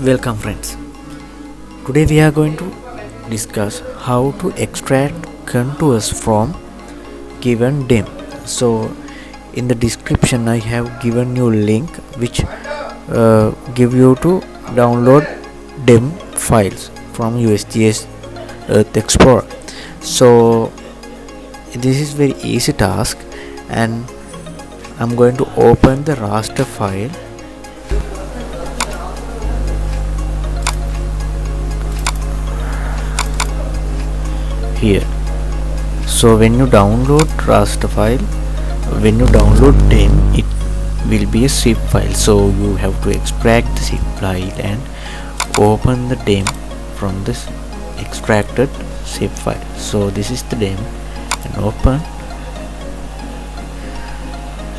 Welcome friends. Today we are going to discuss how to extract contours from given DEM. So in the description I have given you link which give you to download DEM files from USGS Earth Explorer. So this is very easy task, and I'm going to open the raster file. Here, so when you download raster file, when you download DEM, it will be a zip file, so you have to extract the zip file and open the DEM from this extracted zip file. So this is the DEM and open.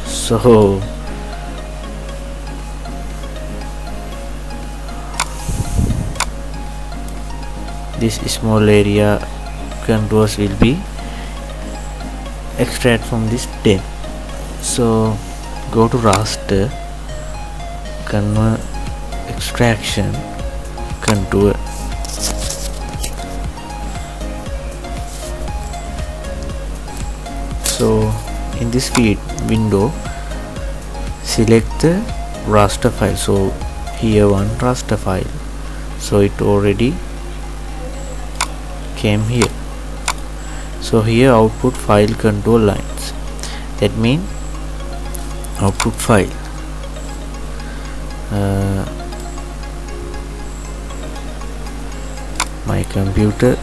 So this small area contours will be extract from this DEM. So go to raster, convert, extraction, contour. So in this feed window, select the raster file. So here one raster file, so it already came here. So here output file control lines, that means output file my computer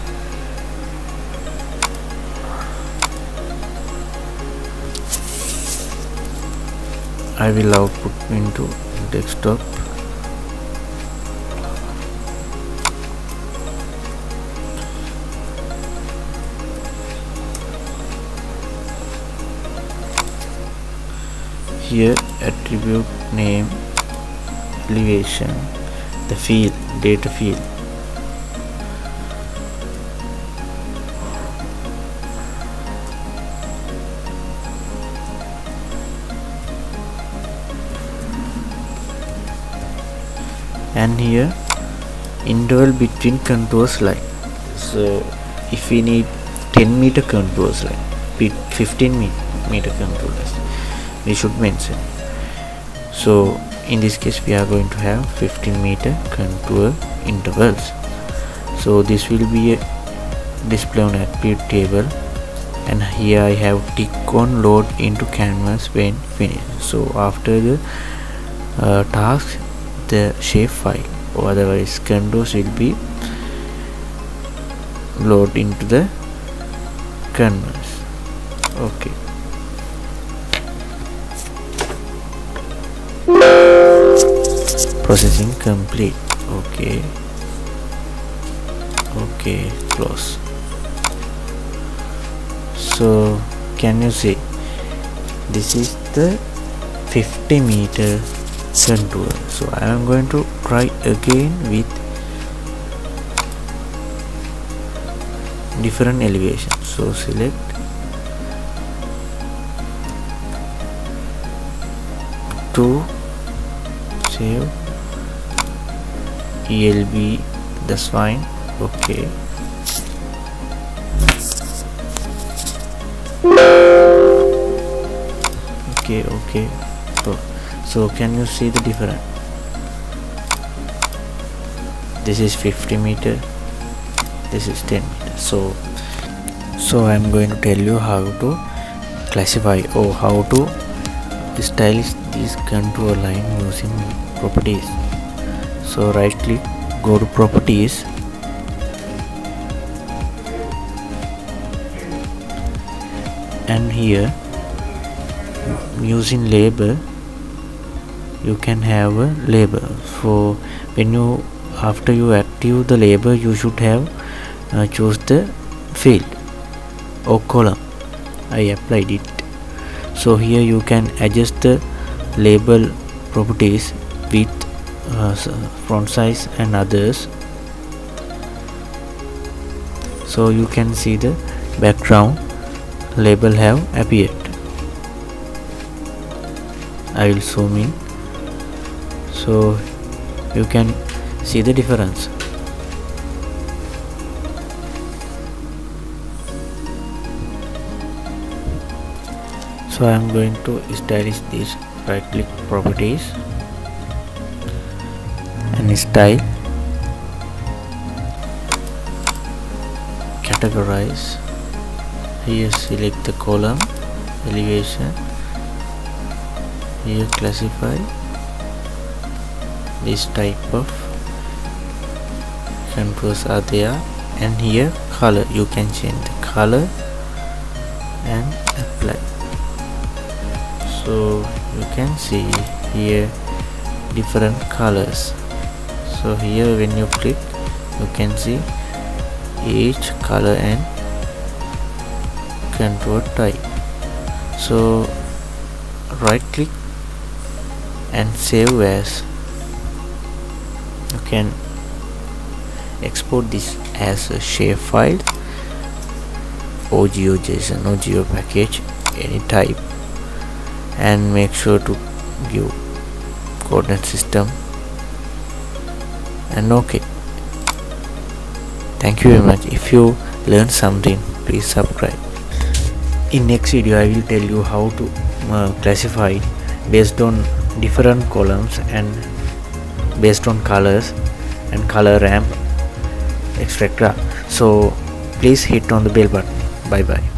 I will output into desktop. Here attribute name, elevation, the field, data field. And here interval between contours line. So if we need 10 meter contours line, 15 meter contours, we should mention. So in this case we are going to have 15 meter contour intervals. So this will be a display on attribute table, and here I have tick on load into canvas when finished. So after the task, the shape file or otherwise contours will be load into the canvas. Okay. Processing complete. Okay, close. So can you see, this is the 50 meter contour. So I am going to try again with different elevation. So select to save ELB, that's fine. Okay, okay. So can you see the difference? This is 50 meter, this is 10 meter. So I am going to tell you how to classify or how to stylish this contour line using properties. So right click, go to properties, and here using label you can have a label. So when you after you active the label, you should have choose the field or column. I applied it. So here you can adjust the label properties with font size and others. So you can see the background label have appeared. I will zoom in. So you can See the difference. So I am going to stylish this. Right click properties and style, categorize. Here select the column, elevation. Here classify. This type of contours are there, and here color, you can change the color and apply. So you can see here different colors. So here when you click, you can see each color and contour type. So right click and save as. You can export this as a shapefile or GeoJSON or geo package, any type, and make sure to give coordinate system and OK. Thank you very much. If you learned something, please subscribe. In next video I will tell you how to classify based on different columns and based on colors and color ramp, etc. So please hit on the bell button. Bye bye.